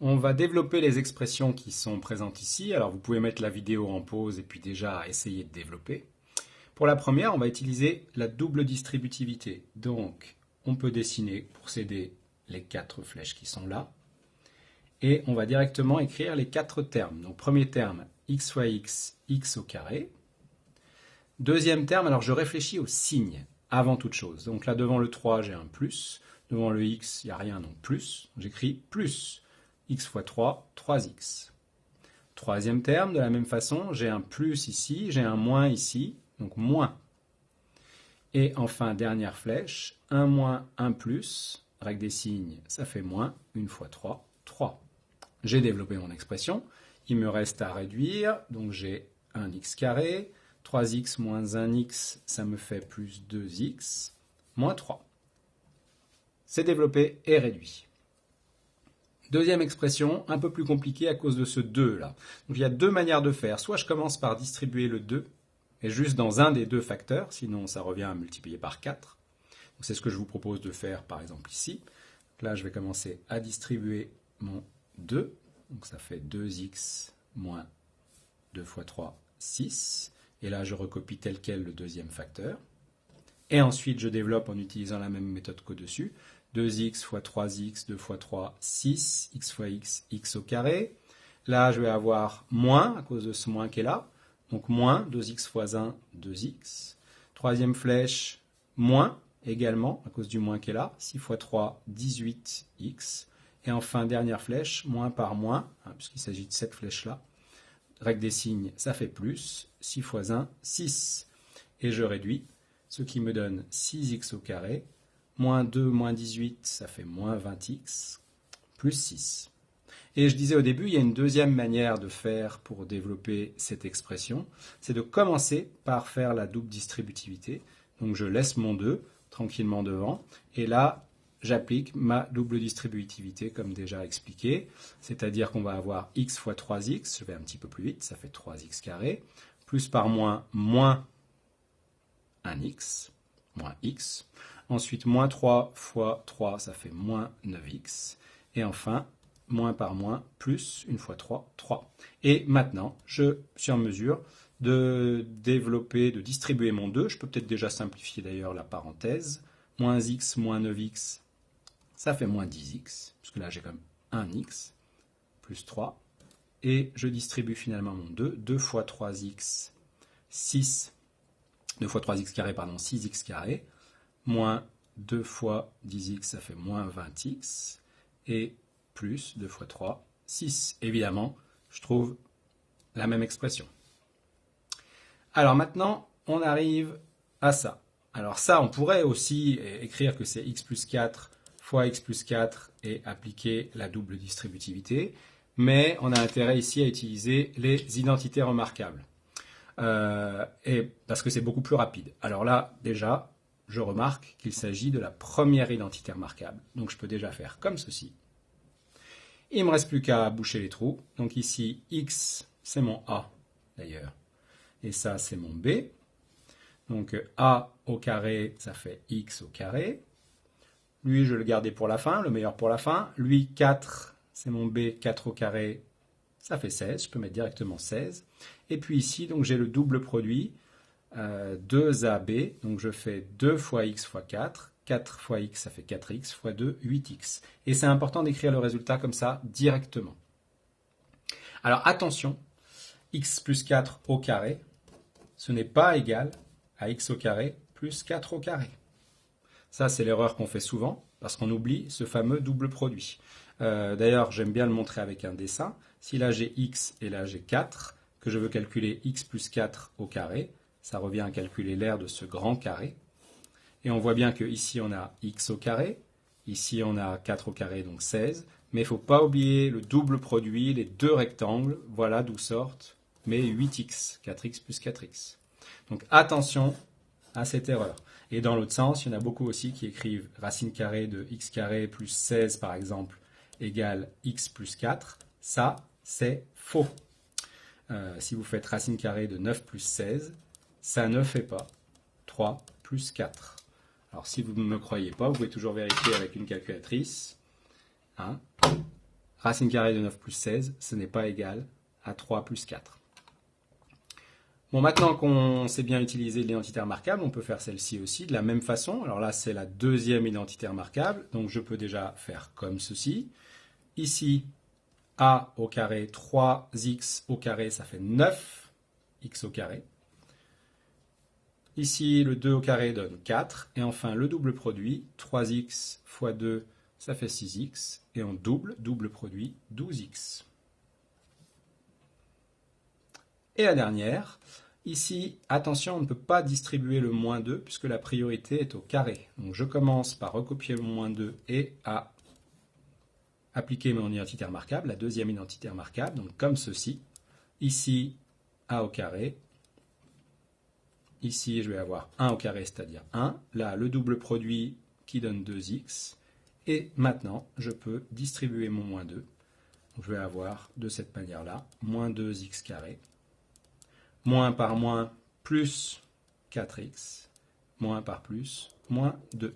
On va développer les expressions qui sont présentes ici. Alors vous pouvez mettre la vidéo en pause et puis déjà essayer de développer. Pour la première, on va utiliser la double distributivité. Donc on peut dessiner pour s'aider les 4 flèches qui sont là. Et on va directement écrire les 4 termes. Donc premier terme, x fois x, x au carré. Deuxième terme, alors je réfléchis au signe avant toute chose. Donc là devant le 3, j'ai un plus. Devant le x, il n'y a rien, donc plus. J'écris plus. X fois 3, 3x. Troisième terme, de la même façon, j'ai un plus ici, j'ai un moins ici, donc moins. Et enfin, dernière flèche, 1 moins 1 plus, règle des signes, ça fait moins, 1 fois 3, 3. J'ai développé mon expression, il me reste à réduire, donc j'ai 1x carré, 3x moins 1x, ça me fait plus 2x, moins 3. C'est développé et réduit. Deuxième expression, un peu plus compliquée à cause de ce 2 là. Donc il y a 2 manières de faire. Soit je commence par distribuer le 2, et juste dans un des 2 facteurs, sinon ça revient à multiplier par 4. C'est ce que je vous propose de faire par exemple ici. Donc là je vais commencer à distribuer mon 2. Donc ça fait 2x moins 2 fois 3, 6. Et là je recopie tel quel le deuxième facteur. Et ensuite je développe en utilisant la même méthode qu'au-dessus. 2x fois 3x, 2 fois 3, 6, x fois x, x au carré. Là, je vais avoir moins, à cause de ce moins qui est là. Donc moins, 2x fois 1, 2x. Troisième flèche, moins, également, à cause du moins qui est là. 6 fois 3, 18x. Et enfin, dernière flèche, moins par moins, puisqu'il s'agit de cette flèche-là. Règle des signes, ça fait plus. 6 fois 1, 6. Et je réduis, ce qui me donne 6x au carré. Moins 2, moins 18, ça fait moins 20x, plus 6. Et je disais au début, il y a une deuxième manière de faire pour développer cette expression, c'est de commencer par faire la double distributivité. Donc je laisse mon 2 tranquillement devant, et là, j'applique ma double distributivité comme déjà expliqué, c'est-à-dire qu'on va avoir x fois 3x, je vais un petit peu plus vite, ça fait 3x carré, plus par moins, moins 1x, moins x. Ensuite, moins 3 fois 3, ça fait moins 9x. Et enfin, moins par moins, plus 1 fois 3, 3. Et maintenant, je suis en mesure de développer, de distribuer mon 2. Je peux peut-être déjà simplifier d'ailleurs la parenthèse. Moins x, moins 9x, ça fait moins 10x, puisque là j'ai comme 1x, plus 3. Et je distribue finalement mon 2. 2 fois 3x, 6. 2 fois 3x carré, pardon, 6x carré. Moins 2 fois 10x, ça fait moins 20x, et plus 2 fois 3, 6. Évidemment, je trouve la même expression. Alors maintenant, on arrive à ça. Alors ça, on pourrait aussi écrire que c'est x plus 4 fois x plus 4 et appliquer la double distributivité, mais on a intérêt ici à utiliser les identités remarquables, et parce que c'est beaucoup plus rapide. Alors là, déjà, je remarque qu'il s'agit de la première identité remarquable. Donc je peux déjà faire comme ceci. Il ne me reste plus qu'à boucher les trous. Donc ici, x, c'est mon a, d'ailleurs. Et ça, c'est mon b. Donc a au carré, ça fait x au carré. Lui, je vais le garder pour la fin, le meilleur pour la fin. Lui, 4, c'est mon b, 4 au carré, ça fait 16. Je peux mettre directement 16. Et puis ici, donc j'ai le double produit. 2ab, donc je fais 2 fois x fois 4, 4 fois x, ça fait 4x, fois 2, 8x. Et c'est important d'écrire le résultat comme ça, directement. Alors attention, x plus 4 au carré, ce n'est pas égal à x au carré plus 4 au carré. Ça, c'est l'erreur qu'on fait souvent, parce qu'on oublie ce fameux double produit. D'ailleurs, j'aime bien le montrer avec un dessin. Si là j'ai x et là j'ai 4, que je veux calculer x plus 4 au carré, ça revient à calculer l'aire de ce grand carré. Et on voit bien qu'ici on a x au carré, ici on a 4 au carré, donc 16. Mais il ne faut pas oublier le double produit, les 2 rectangles, voilà d'où sortent mes 8x, 4x plus 4x. Donc attention à cette erreur. Et dans l'autre sens, il y en a beaucoup aussi qui écrivent racine carrée de x carré plus 16 par exemple égale x plus 4. Ça, c'est faux. Si vous faites racine carrée de 9 plus 16, ça ne fait pas 3 plus 4. Alors si vous ne me croyez pas, vous pouvez toujours vérifier avec une calculatrice. racine carrée de 9 plus 16, ce n'est pas égal à 3 plus 4. Bon, maintenant qu'on sait bien utiliser l'identité remarquable, on peut faire celle-ci aussi de la même façon. Alors là, c'est la deuxième identité remarquable, donc je peux déjà faire comme ceci. Ici, a au carré 3x au carré, ça fait 9x au carré. Ici, le 2 au carré donne 4. Et enfin, le double produit, 3x fois 2, ça fait 6x. Et en double produit, 12x. Et la dernière, ici, attention, on ne peut pas distribuer le moins 2 puisque la priorité est au carré. Donc je commence par recopier mon moins 2 et à appliquer mon identité remarquable, la deuxième identité remarquable, donc comme ceci. Ici, a au carré. Ici, je vais avoir 1 au carré, c'est-à-dire 1. Là, le double produit qui donne 2x. Et maintenant, je peux distribuer mon moins 2. Donc, je vais avoir de cette manière-là, moins 2x carré. Moins par moins, plus 4x. Moins par plus, moins 2.